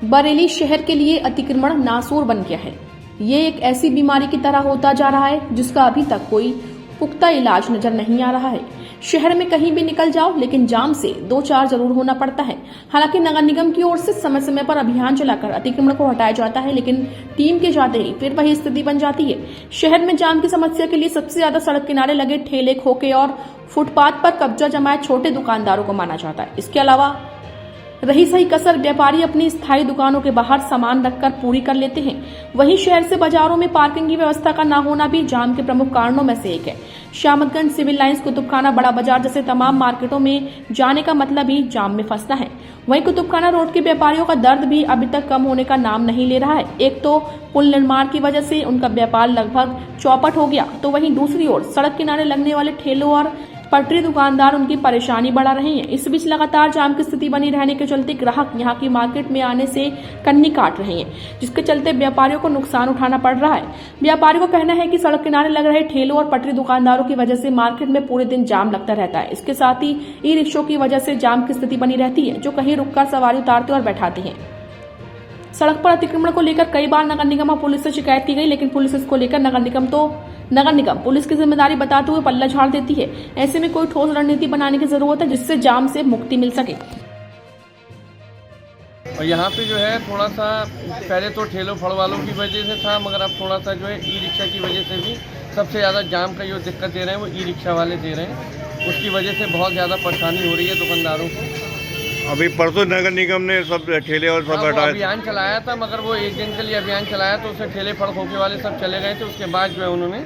बरेली शहर के लिए अतिक्रमण नासूर बन गया है। ये एक ऐसी बीमारी की तरह होता जा रहा है जिसका अभी तक कोई पुख्ता इलाज नजर नहीं आ रहा है। शहर में कहीं भी निकल जाओ लेकिन जाम से 2-4 जरूर होना पड़ता है। हालांकि नगर निगम की ओर से समय समय पर अभियान चलाकर अतिक्रमण को हटाया जाता है, लेकिन टीम के जाते ही फिर वही स्थिति बन जाती है। शहर में जाम की समस्या के लिए सबसे ज्यादा सड़क किनारे लगे ठेले, खोखे और फुटपाथ पर कब्जा जमाए छोटे दुकानदारों को माना जाता है। इसके अलावा रही सही कसर व्यापारी अपनी स्थायी दुकानों के बाहर सामान रखकर पूरी कर लेते हैं। वहीं शहर से बाजारों में पार्किंग की व्यवस्था का न होना भी जाम के प्रमुख कारणों में से एक है। शामतगंज, सिविल लाइंस, कुतुबखाना, बड़ा बाजार जैसे तमाम मार्केटों में जाने का मतलब ही जाम में फंसना है। वहीं कुतुबखाना रोड के व्यापारियों का दर्द भी अभी तक कम होने का नाम नहीं ले रहा है। एक तो पुल निर्माण की वजह से उनका व्यापार लगभग चौपट हो गया, तो वहीं दूसरी ओर सड़क किनारे लगने वाले ठेलों और पटरी दुकानदार उनकी परेशानी बढ़ा रहे हैं। इस बीच लगातार जाम की स्थिति बनी रहने के चलते ग्राहक यहां की मार्केट में आने से कन्नी काट रहे हैं, जिसके चलते व्यापारियों को नुकसान उठाना पड़ रहा है। व्यापारियों का कहना है कि सड़क किनारे लग रहे ठेलों और पटरी दुकानदारों की वजह से मार्केट में पूरे दिन जाम लगता रहता है। इसके साथ ही ई रिक्शों की वजह से जाम की स्थिति बनी रहती है, जो कहीं रुककर सवारी उतारते और बैठाते हैं। सड़क पर अतिक्रमण को लेकर कई बार नगर निगम और पुलिस से शिकायत की गई, लेकिन पुलिस इसको लेकर नगर निगम पुलिस की जिम्मेदारी बताते हुए पल्ला झाड़ देती है। ऐसे में कोई ठोस रणनीति बनाने की जरूरत है जिससे जाम से मुक्ति मिल सके। और यहाँ पे जो है थोड़ा सा पहले तो ठेलों फड़ वालों की वजह से था, मगर अब थोड़ा सा जो है ई रिक्शा की वजह से भी सबसे ज़्यादा जाम का जो दिक्कत दे रहे हैं वो ई रिक्शा वाले दे रहे हैं। उसकी वजह से बहुत ज़्यादा परेशानी हो रही है दुकानदारों को। अभी परसों नगर निगम ने सब ठेले और सब हटाए, अभियान चलाया था, मगर वो एक दिन के लिए अभियान चलाया तो उससे ठेले फड़ खोखे वाले सब चले गए थे। उसके बाद जो है उन्होंने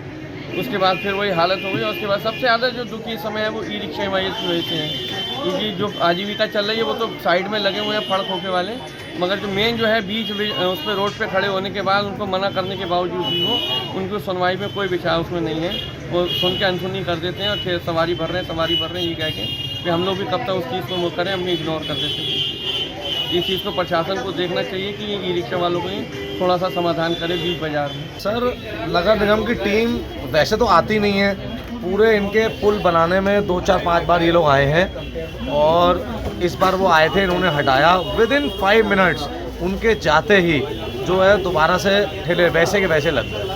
उसके बाद फिर वही हालत हो गई। और उसके बाद सबसे ज़्यादा जो दुखी समय है वो ई रिक्शा की वजह से है, क्योंकि जो आजीविका चल रही है वो तो साइड में लगे हुए हैं फड़ खोखे वाले, मगर जो मेन जो है बीच उस पर रोड पे खड़े होने के बाद उनको मना करने के बावजूद भी वो उनको सुनवाई में कोई विचार उसमें नहीं है। वो सुन के अनसुनी कर देते हैं और फिर सवारी भर रहे हैं ये कह के कि हम लोग भी कब तक उस चीज़ को करें, हम इग्नोर कर देते हैं। इस चीज़ को प्रशासन को देखना चाहिए कि ई रिक्शा वालों को थोड़ा सा समाधान करे बीच बाजार में। सर, नगर निगम की टीम वैसे तो आती नहीं है, पूरे इनके पुल बनाने में 4-5 बार ये लोग आए हैं और इस बार वो आए थे, इन्होंने हटाया। विदिन 5 मिनट्स उनके जाते ही जो है दोबारा से ठेले वैसे के वैसे लग गए।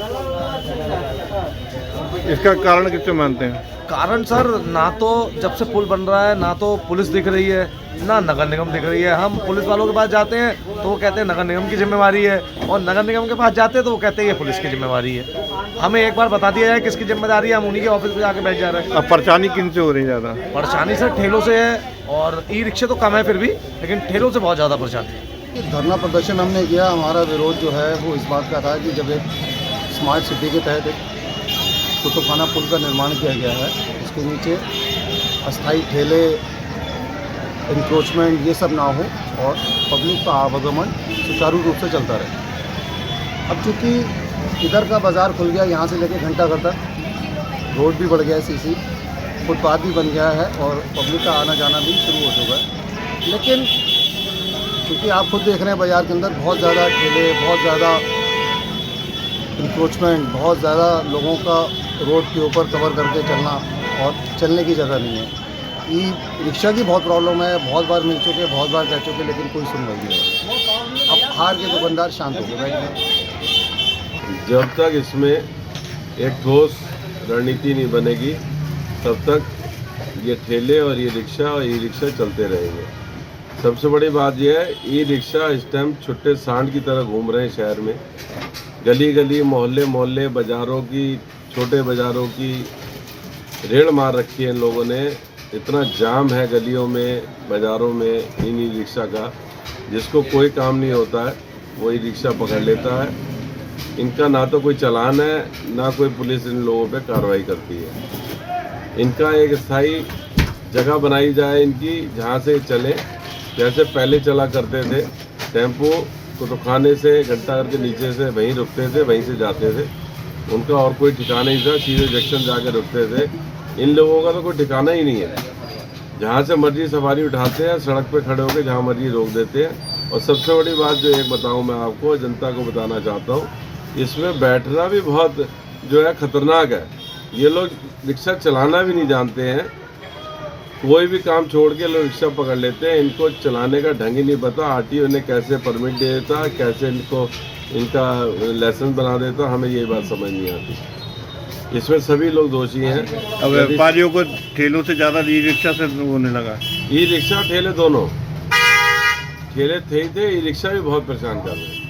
इसका कारण किससे मानते हैं? कारण सर, ना तो जब से पुल बन रहा है ना तो पुलिस दिख रही है ना नगर निगम दिख रही है। हम पुलिस वालों के पास जाते हैं तो वो कहते हैं नगर निगम की जिम्मेवारी है, और नगर निगम के पास जाते हैं तो वो कहते हैं ये पुलिस की जिम्मेवारी है। हमें एक बार बता दिया जाए किसकी जिम्मेदारी है, हम उन्हीं के ऑफिस पे जाके बैठ जा रहे हैं। अब परेशानी किन से हो रही है ज़्यादा? परेशानी सर ठेलों से है, और ई रिक्शे तो कम है फिर भी, लेकिन ठेलों से बहुत ज़्यादा परेशानी है। धरना प्रदर्शन हमने किया। हमारा विरोध जो है वो इस बात का था कि जब एक स्मार्ट सिटी के तहत कुतुबखाना पुल का निर्माण किया गया है, उसके नीचे अस्थायी ठेले, इंक्रोचमेंट ये सब ना हो और पब्लिक का आवागमन सुचारू रूप से चलता रहे। अब चूँकि इधर का बाज़ार खुल गया, यहाँ से लेकर घंटाघर तक रोड भी बढ़ गया है, सीसी फुटपाथ भी बन गया है और पब्लिक का आना जाना भी शुरू हो चुका है। लेकिन क्योंकि आप खुद देख रहे हैं बाज़ार के अंदर बहुत ज़्यादा ठेले, बहुत ज़्यादा इंक्रोचमेंट, बहुत ज़्यादा लोगों का रोड के ऊपर कवर करके चलना और चलने की जगह नहीं है। ई रिक्शा की बहुत प्रॉब्लम है, बहुत बार मिल चुके, बहुत बार कह चुके, लेकिन कोई सुनवाई नहीं है। अब हार के दुकानदार शांत होकर बैठ गए। जब तक इसमें एक ठोस रणनीति नहीं बनेगी तब तक ये ठेले और ये रिक्शा और ई रिक्शा चलते रहेंगे। सबसे बड़ी बात यह है, ई रिक्शा इस टाइम छुट्टे सांड की तरह घूम रहे हैं शहर में। गली गली, मोहल्ले मोहल्ले, बाज़ारों की, छोटे बाज़ारों की रेड़ मार रखी है इन लोगों ने। इतना जाम है गलियों में, बाज़ारों में इन ई रिक्शा का, जिसको कोई काम नहीं होता है वो ई रिक्शा पकड़ लेता है। इनका ना तो कोई चालान है ना कोई पुलिस इन लोगों पे कार्रवाई करती है। इनका एक स्थायी जगह बनाई जाए इनकी, जहाँ से चले, जैसे पहले चला करते थे टेम्पो कुतुबखाने से घंटाघर के नीचे से वहीं रुकते थे, वहीं से जाते थे। उनका और कोई ठिकाना नहीं था, सीधे जंक्शन जाकर रुकते थे। इन लोगों का तो कोई ठिकाना ही नहीं है, जहाँ से मर्जी सवारी उठाते हैं, सड़क पे खड़े होकर जहाँ मर्जी रोक देते हैं। और सबसे बड़ी बात जो एक बताऊँ मैं आपको, जनता को बताना चाहता हूँ, इसमें बैठना भी बहुत जो है खतरनाक है। ये लोग रिक्शा चलाना भी नहीं जानते हैं कोई भी काम छोड़ के लोग रिक्शा पकड़ लेते हैं। इनको चलाने का ढंग ही नहीं पता। आरटीओ ने कैसे परमिट दे देता, कैसे इनका लाइसेंस बना देता, हमें ये बात समझ नहीं आती। इसमें सभी लोग दोषी हैं। अब व्यापारियों को ठेलों से ज़्यादा ई रिक्शा से होने लगा। ई रिक्शा ठेले दोनों, ठेले थे ही थे, ई रिक्शा भी बहुत परेशान कर रहे हैं।